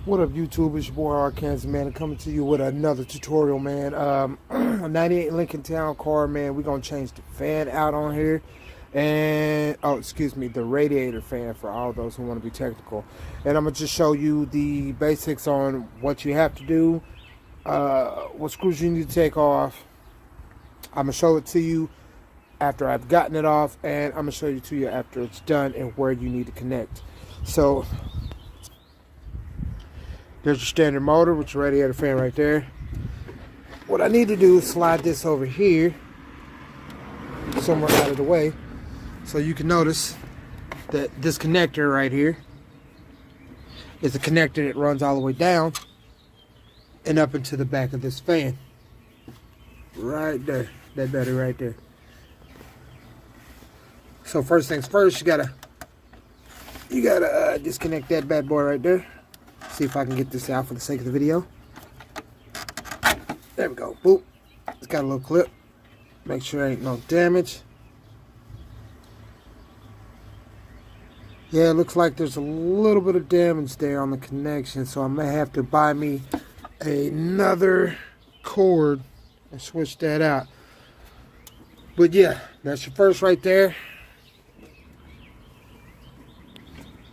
What up, YouTube? It's your boy Arkansas, man. I'm coming to you with another tutorial, man. A 98 Lincoln Town Car, man. We're gonna change the fan out on here, and the radiator fan for all those who want to be technical. And I'm gonna just show you the basics on what you have to do, what screws you need to take off. I'm gonna show it to you after I've gotten it off, and I'm gonna show you to you after it's done and where you need to connect. So there's your standard motor with your radiator fan right there. What I need to do is slide this over here, somewhere out of the way, so you can notice that this connector right here is a connector that runs all the way down and up into the back of this fan. Right there, that battery right there. So first things first, you gotta disconnect that bad boy right there. See if I can get this out for the sake of the video. There we go. Boop. It's got a little clip. Make sure there ain't no damage. Yeah, it looks like there's a little bit of damage there on the connection, so I may have to buy me another cord and switch that out. But yeah, that's your first right there.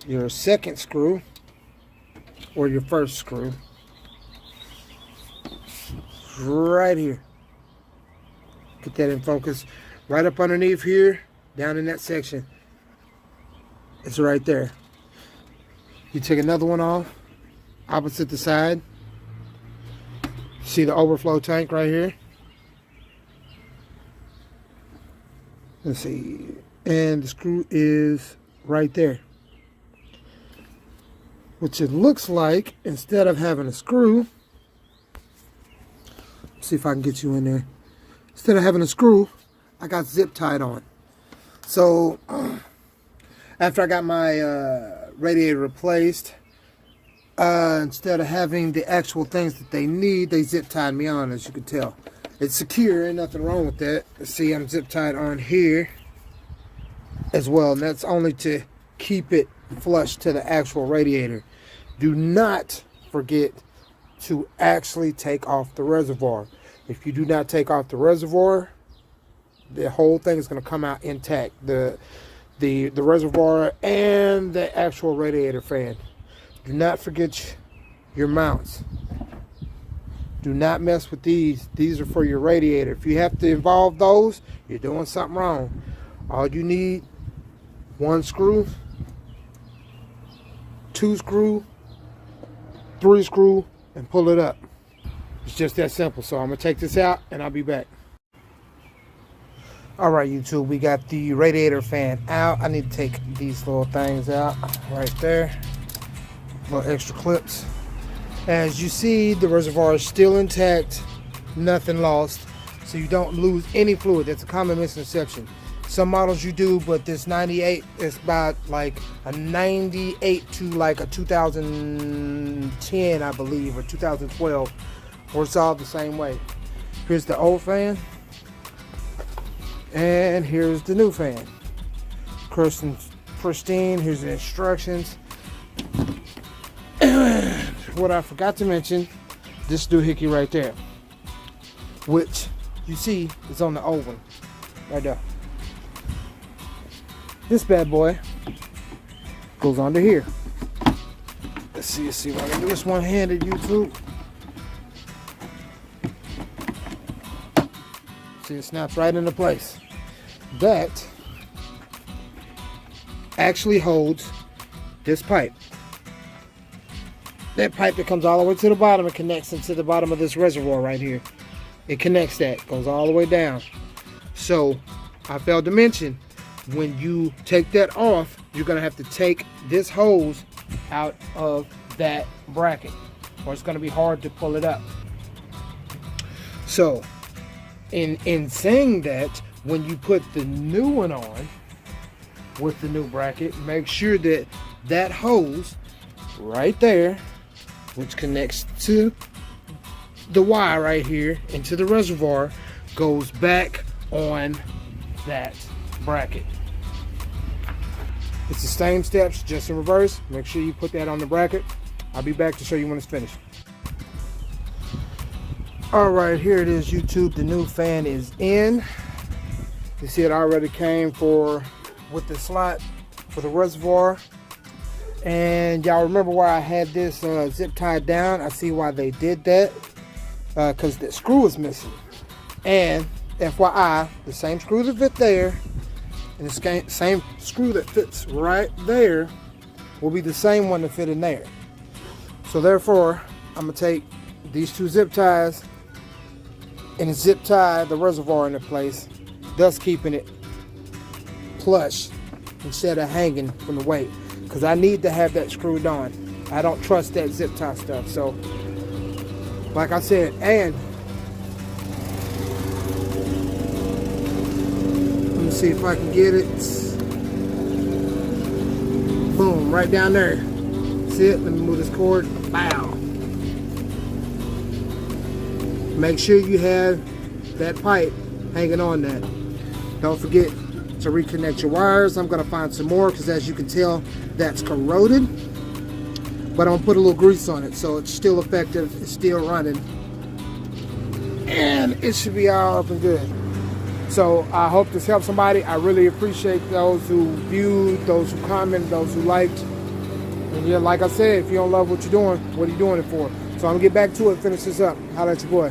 Your second screw, or your first screw, right here. Get that in focus. Right up underneath here, down in that section. It's right there. You take another one off, opposite the side. See the overflow tank right here? Let's see. And the screw is right there. Which it looks like, instead of having a screw, see if I can get you in there. Instead of having a screw, I got zip tied on. So after I got my radiator replaced, instead of having the actual things that they need, they zip tied me on, as you can tell. It's secure, ain't nothing wrong with that. See, I'm zip tied on here as well, and that's only to keep it flush to the actual radiator. Do not forget to actually take off the reservoir. If you do not take off the reservoir, the whole thing is going to come out intact. The reservoir and the actual radiator fan. Do not forget your mounts. Do not mess with these. These are for your radiator. If you have to involve those, you're doing something wrong. All you need, one screw, 2 screw, 3 screw, and pull it up. It's just that simple. So I'm gonna take this out and I'll be back. All right, YouTube, we got the radiator fan out. I need to take these little things out right there. Little extra clips. As you see, the reservoir is still intact, nothing lost, so you don't lose any fluid. That's a common misconception. Some models you do, but this 98 is about like a 98 to like a 2010, I believe, or 2012, or it's all the same way. Here's the old fan, and here's the new fan. Pristine. Here's the instructions. What I forgot to mention, this doohickey right there, which you see is on the old one, right there. This bad boy goes under here. Let's see if I can do this one-handed, YouTube. See, it snaps right into place. That actually holds this pipe. That pipe that comes all the way to the bottom and connects into the bottom of this reservoir right here. It connects that, goes all the way down. So I failed to mention, when you take that off, you're gonna have to take this hose out of that bracket, or it's gonna be hard to pull it up. So in saying that, when you put the new one on with the new bracket, make sure that that hose right there, which connects to the wire right here into the reservoir, goes back on that bracket. It's the same steps, just in reverse. Make sure you put that on the bracket. I'll be back to show you when it's finished. All right, here it is, YouTube. The new fan is in. You see it already came with the slot for the reservoir. And y'all remember where I had this zip tied down? I see why they did that, because the screw is missing. And FYI, the same screw that fit there and the same screw that fits right there will be the same one that fit in there. So therefore, I'm gonna take these two zip ties and zip tie the reservoir into place, thus keeping it plush instead of hanging from the weight, because I need to have that screwed on. I don't trust that zip tie stuff. So like I said, and let me see if I can get it. Boom, right down there. See it? Let me move this cord. Bow. Make sure you have that pipe hanging on that. Don't forget to reconnect your wires. I'm going to find some more because, as you can tell, that's corroded. But I'm going to put a little grease on it so it's still effective, it's still running, and it should be all up and good. So I hope this helps somebody. I really appreciate those who viewed, those who commented, those who liked. And yeah, like I said, if you don't love what you're doing, what are you doing it for? So I'm going to get back to it, finish this up. Holla at your boy.